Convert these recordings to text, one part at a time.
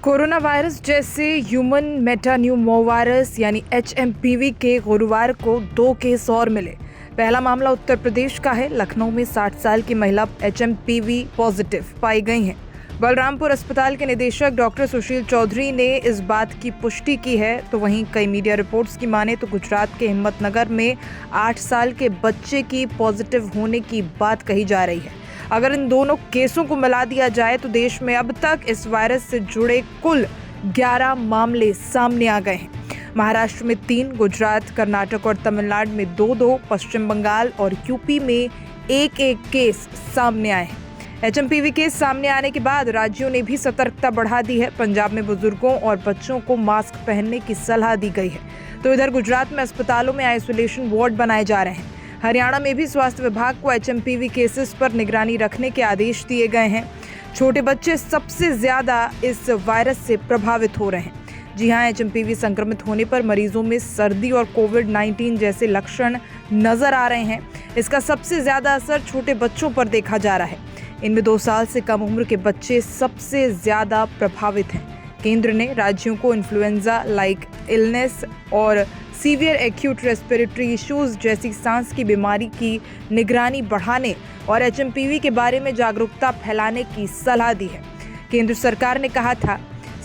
Corona virus जैसे human metapneumovirus यानी HMPV के गुरुवार को 2 केस और मिले। पहला मामला उत्तर प्रदेश का है। लखनऊ में 60 साल की महिला HMPV पॉजिटिव पाई गई हैं। बलरामपुर अस्पताल के निदेशक डॉक्टर सुशील चौधरी ने इस बात की पुष्टि की है। तो वहीं कई मीडिया रिपोर्ट्स की माने तो गुजरात के हिम्मतनगर में 8 साल के बच्चे की पॉजिटिव होने की बात कही जा रही है। अगर इन दोनों केसों को मिला दिया जाए तो देश में अब तक इस वायरस से जुड़े कुल 11 मामले सामने आ गए हैं। महाराष्ट्र में 3, गुजरात, कर्नाटक और तमिलनाडु में 2-2, पश्चिम बंगाल और यूपी में 1-1 केस सामने आए हैं। HMPV केस सामने आने के बाद राज्यों ने भी सतर्कता बढ़ा दी है। पंजाब में बुजुर्गों और बच्चों को मास्क पहनने की सलाह दी गई है। तो इधर गुजरात में अस्पतालों में आइसोलेशन वार्ड बनाए जा रहे हैं। हरियाणा में भी स्वास्थ्य विभाग को HMPV केसेस पर निगरानी रखने के आदेश दिए गए हैं। छोटे बच्चे सबसे ज्यादा इस वायरस से प्रभावित हो रहे हैं। जी हां, HMPV संक्रमित होने पर मरीजों में सर्दी और कोविड-19 जैसे लक्षण नजर आ रहे हैं। इसका सबसे ज्यादा असर छोटे बच्चों पर देखा जा रहा है। इनमें 2 साल से कम उम्र के बच्चे सबसे ज्यादा प्रभावित हैं। केंद्र ने राज्यों को इन्फ्लुएंजा लाइक इलनेस और सीवियर एक्यूट रेस्पिरेटरी इश्यूज जैसी सांस की बीमारी की निगरानी बढ़ाने और HMPV के बारे में जागरूकता फैलाने की सलाह दी है। केंद्र सरकार ने कहा था,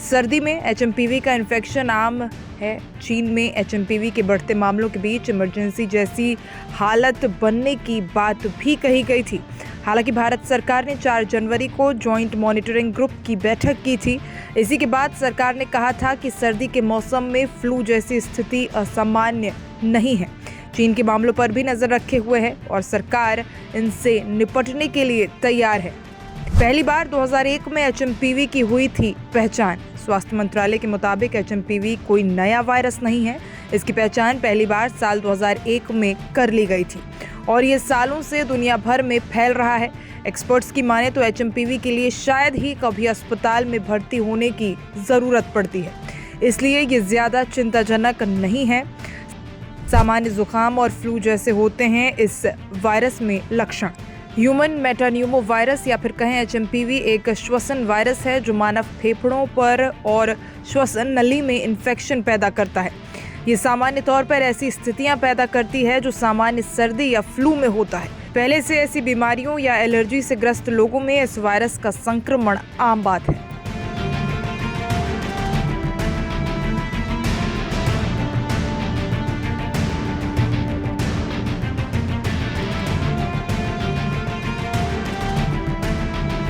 सर्दी में HMPV का इन्फेक्शन आम है। चीन में HMPV के बढ़ते मामलों के बीच इमरजेंसी जैसी हालत बनने की बात भी कही गई थी। हालांकि भारत सरकार ने 4 जनवरी को जॉइंट मॉनिटरिंग ग्रुप की बैठक की थी। इसी के बाद सरकार ने कहा था कि सर्दी के मौसम में फ्लू जैसी स्थिति असामान्य नहीं है। चीन के मामलों पर भी नजर रखे हुए है और सरकार इनसे निपटने के लिए तैयार है। पहली बार 2001 में HMPV की हुई थी पहचान। स्वास्थ्य मंत्रालय के मुताबिक HMPV कोई नया वायरस नहीं है। इसकी पहचान पहली बार साल 2001 में कर ली गई थी और ये सालों से दुनिया भर में फैल रहा है। एक्सपर्ट्स की माने तो HMPV के लिए शायद ही कभी अस्पताल में भर्ती होने की ज़रूरत पड़ती है, इसलिए ये ज़्यादा चिंताजनक नहीं है। सामान्य जुकाम और फ्लू जैसे होते हैं इस वायरस में लक्षण। ह्यूमन मेटान्यूमो वायरस या फिर कहें HMPV एक श्वसन वायरस है जो मानव फेफड़ों पर और श्वसन नली में इन्फेक्शन पैदा करता है। ये सामान्य तौर पर ऐसी स्थितियां पैदा करती है जो सामान्य सर्दी या फ्लू में होता है। पहले से ऐसी बीमारियों या एलर्जी से ग्रस्त लोगों में इस वायरस का संक्रमण आम बात है।